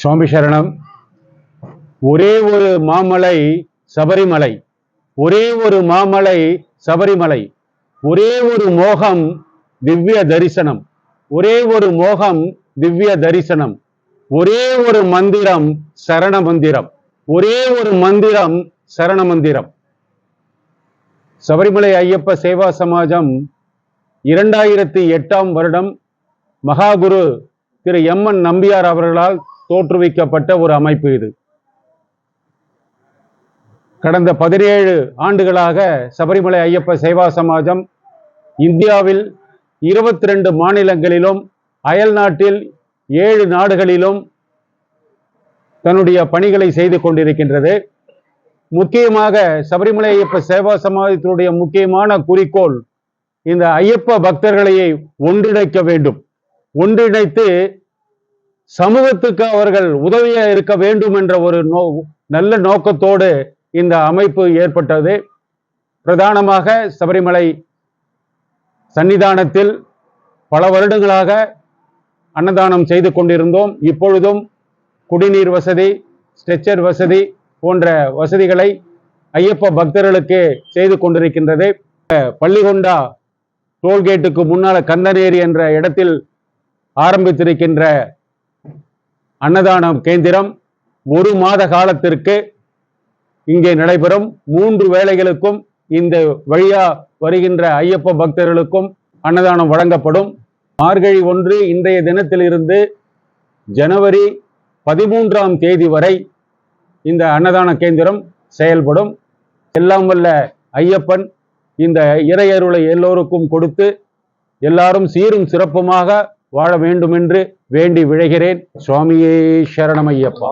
சுவாமி சரணம். ஒரே ஒரு மாமலை சபரிமலை, ஒரே ஒரு மாமலை சபரிமலை, ஒரே ஒரு மோகம் திவ்ய தரிசனம், ஒரே ஒரு மோகம் திவ்ய தரிசனம், ஒரே ஒரு மந்திரம் சரண மந்திரம், ஒரே ஒரு மந்திரம் சரண மந்திரம். சபரிமலை ஐயப்ப சேவா சமாஜம் 2008ஆம் வருடம் மகாகுரு திரு எம்.என். நம்பியார் அவர்களால் தோற்றுவிக்கப்பட்ட ஒரு அமைப்பு. இது கடந்த 17 ஆண்டுகளாக சபரிமலை ஐயப்ப சேவா சமாஜம் இந்தியாவில் 22 மாநிலங்களிலும் அயல் நாட்டில் 7 நாடுகளிலும் தன்னுடைய பணிகளை செய்து கொண்டிருக்கின்றது. முக்கியமாக சபரிமலை ஐயப்ப சேவா சமாஜத்தினுடைய முக்கியமான குறிக்கோள் இந்த ஐயப்ப பக்தர்களையை ஒன்றிணைக்க வேண்டும், ஒன்றிணைத்து சமூகத்துக்கு அவர்கள் உதவியா இருக்க வேண்டும் என்ற ஒரு நல்ல நோக்கத்தோடு இந்த அமைப்பு ஏற்பட்டது. பிரதானமாக சபரிமலை சன்னிதானத்தில் பல வருடங்களாக அன்னதானம் செய்து கொண்டிருந்தோம். இப்பொழுதும் குடிநீர் வசதி, ஸ்ட்ரெச்சர் வசதி போன்ற வசதிகளை ஐயப்ப பக்தர்களுக்கு செய்து கொண்டிருக்கின்றது. பள்ளிகொண்டா டோல்கேட்டுக்கு முன்னால கந்தனேரி என்ற இடத்தில் ஆரம்பித்திருக்கின்ற அன்னதான கேந்திரம் 1 மாத காலத்திற்கு இங்கே நடைபெறும். 3 வேளைகளுக்கும் இந்த வழியா வருகின்ற ஐயப்ப பக்தர்களுக்கும் அன்னதானம் வழங்கப்படும். மார்கழி 1 இன்றைய தினத்திலிருந்து ஜனவரி 13ஆம் தேதி வரை இந்த அன்னதான கேந்திரம் செயல்படும். எல்லாம் வல்ல ஐயப்பன் இந்த இறையருளை எல்லோருக்கும் கொடுத்து எல்லாரும் சீரும் சிறப்புமாக வாழ வேண்டும் என்று வேண்டி விழைகிறேன். சுவாமியே சரணம் ஐயப்பா.